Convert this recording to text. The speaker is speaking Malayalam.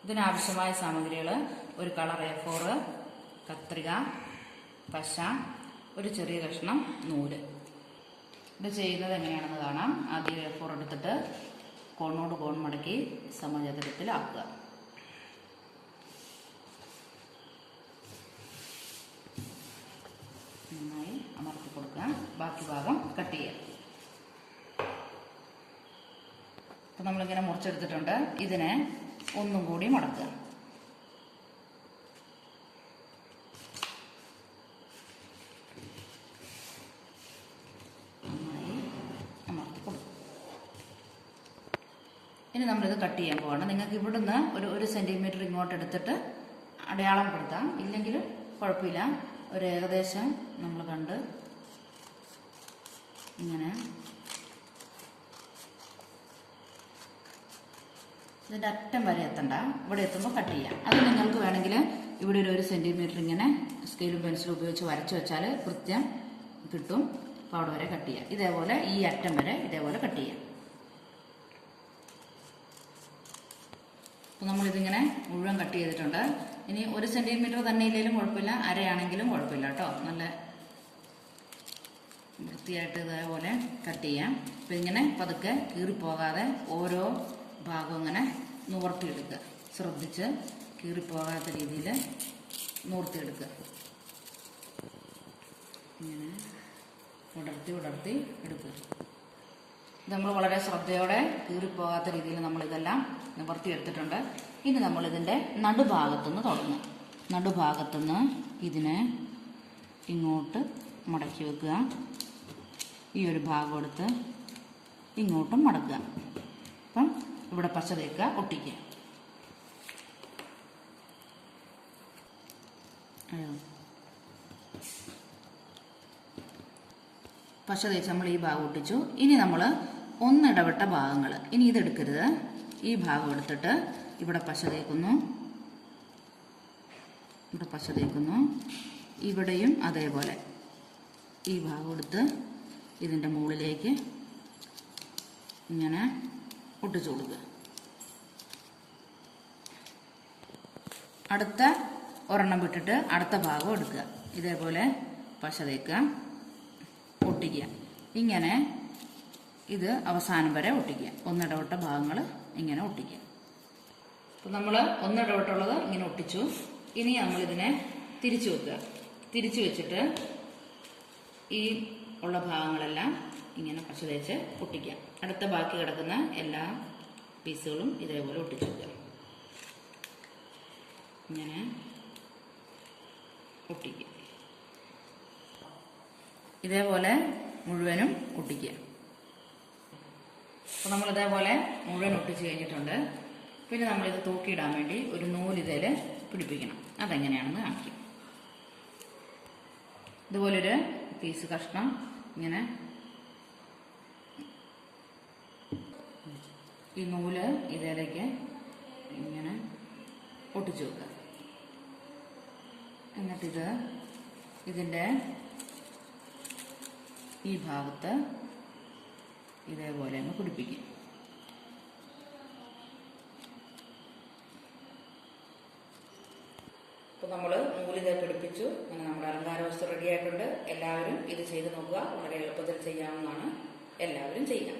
ഇതിനാവശ്യമായ സാമഗ്രികൾ: ഒരു കളർ A4, കത്രിക, പശ, ഒരു ചെറിയ കഷ്ണം നൂല്. ഇത് ചെയ്യുന്നത് എങ്ങനെയാണെന്ന് കാണാം. ആദ്യം A4 എടുത്തിട്ട് കോണോട് കോൺ മടക്കി സമചതുരത്തിലാക്കുക. നന്നായി അമർത്തി കൊടുക്കുക. ബാക്കി ഭാഗം കട്ട് ചെയ്യുക. അപ്പം നമ്മളിങ്ങനെ മുറിച്ചെടുത്തിട്ടുണ്ട്. ഇതിനെ ഒന്നും കൂടി മടക്കുക. നന്നായി അമർത്തി കൊടുക്കുക. ഇനി നമ്മളിത് കട്ട് ചെയ്യാൻ പോവാണ്. നിങ്ങൾക്ക് ഇവിടുന്ന് ഒരു സെൻറ്റിമീറ്റർ ഇങ്ങോട്ട് എടുത്തിട്ട് അടയാളം കൊടുത്താം, ഇല്ലെങ്കിൽ കുഴപ്പമില്ല. ഒരു ഏകദേശം നമ്മൾ കണ്ട് ഇങ്ങനെ ഇതിൻ്റെ അറ്റം വരെ എത്തണ്ട. ഇവിടെ എത്തുമ്പോൾ കട്ട് ചെയ്യാം. അത് നിങ്ങൾക്ക് വേണമെങ്കിൽ ഇവിടെ ഒരു സെൻറ്റിമീറ്റർ ഇങ്ങനെ സ്കെയിലും പെൻസിലും ഉപയോഗിച്ച് വരച്ച് വെച്ചാൽ കൃത്യം കിട്ടും. അപ്പോൾ അവിടെ വരെ കട്ട് ചെയ്യാം. ഇതേപോലെ ഈ അറ്റം വരെ ഇതേപോലെ കട്ട് ചെയ്യാം. അപ്പോൾ നമ്മളിതിങ്ങനെ മുഴുവൻ കട്ട് ചെയ്തിട്ടുണ്ട്. ഇനി 1 സെൻറ്റിമീറ്റർ തന്നെ ഇല്ലെങ്കിലും കുഴപ്പമില്ല, അരയാണെങ്കിലും കുഴപ്പമില്ല കേട്ടോ. നല്ല വൃത്തിയായിട്ട് ഇതേപോലെ കട്ട് ചെയ്യാം. അപ്പോൾ ഇങ്ങനെ പതുക്കെ കീറിപ്പോകാതെ ഓരോ ഭാഗം ഇങ്ങനെ നൂർത്തിയെടുക്കുക. ശ്രദ്ധിച്ച് കീറിപ്പോകാത്ത രീതിയിൽ നൂർത്തിയെടുക്കുക. ഇങ്ങനെ ഉടർത്തി എടുക്കുക. ഇത് നമ്മൾ വളരെ ശ്രദ്ധയോടെ കീറിപ്പോകാത്ത രീതിയിൽ നമ്മളിതെല്ലാം നിവർത്തിയെടുത്തിട്ടുണ്ട്. ഇനി നമ്മളിതിൻ്റെ നടുഭാഗത്തുനിന്ന് തുടങ്ങും. നടുഭാഗത്തുനിന്ന് ഇതിനെ ഇങ്ങോട്ട് മടക്കി വെക്കുക. ഈ ഒരു ഭാഗം എടുത്ത് ഇങ്ങോട്ടും മടക്കുക. അപ്പം ഇവിടെ പച്ച തേക്കുക, ഒട്ടിക്കുക. പശ തേച്ച് നമ്മൾ ഈ ഭാഗം ഒട്ടിച്ചു. ഇനി നമ്മൾ ഒന്നിടവിട്ട ഭാഗങ്ങൾ, ഇനി ഇതെടുക്കരുത്. ഈ ഭാഗം എടുത്തിട്ട് ഇവിടെ പശ തേക്കുന്നു, ഇവിടെ പശ തേക്കുന്നു. ഇവിടെയും അതേപോലെ ഈ ഭാഗം എടുത്ത് ഇതിൻ്റെ മുകളിലേക്ക് ഇങ്ങനെ ഒട്ടിച്ചു കൊടുക്കുക. അടുത്ത ഒരെണ്ണം വിട്ടിട്ട് അടുത്ത ഭാഗം എടുക്കുക. ഇതേപോലെ പശ തേക്കുക, ഒട്ടിക്കുക. ഇങ്ങനെ ഇത് അവസാനം വരെ ഒട്ടിക്കുക. ഒന്നിടവിട്ട ഭാഗങ്ങൾ ഇങ്ങനെ ഒട്ടിക്കുക. അപ്പം നമ്മൾ ഒന്നിടവിട്ടുള്ളത് ഇങ്ങനെ ഒട്ടിച്ചു. ഇനി നമ്മളിതിനെ തിരിച്ചു വെക്കുക. തിരിച്ചു വെച്ചിട്ട് ഈ ഉള്ള ഭാഗങ്ങളെല്ലാം ഇങ്ങനെ പശ തേച്ച് ഒട്ടിക്കുക. അടുത്ത ബാക്കി കിടക്കുന്ന എല്ലാ പീസുകളും ഇതേപോലെ ഒട്ടിച്ചു വെക്കുക. ഇങ്ങനെ ഒട്ടിക്കുക. ഇതേപോലെ മുഴുവനും ഒട്ടിക്കുക. അപ്പോൾ നമ്മളിതേപോലെ മുഴുവൻ ഒട്ടിച്ച് കഴിഞ്ഞിട്ടുണ്ട്. പിന്നെ നമ്മളിത് തൂക്കിയിടാൻ വേണ്ടി ഒരു നൂലിതേൽ പിടിപ്പിക്കണം. അതെങ്ങനെയാണെന്ന് കാണിക്കും. ഇതുപോലൊരു പീസ് കഷ്ണം ഇങ്ങനെ ഈ നൂല് ഇതിലേക്ക് ഇങ്ങനെ ഒട്ടിച്ചു വെക്കുക. എന്നിട്ടിത് ഇതിൻ്റെ ഈ ഭാഗത്ത് ഇതേപോലെ അങ്ങ് പിടിപ്പിക്കും. അപ്പോൾ നമ്മൾ നൂലിത് പിടിപ്പിച്ചു. അങ്ങനെ നമ്മുടെ അലങ്കാര വസ്തു റെഡി ആയിട്ടുണ്ട്. എല്ലാവരും ഇത് ചെയ്ത് നോക്കുക. വളരെ എളുപ്പത്തിൽ ചെയ്യാവുന്നതാണ്. എല്ലാവരും ചെയ്യാം.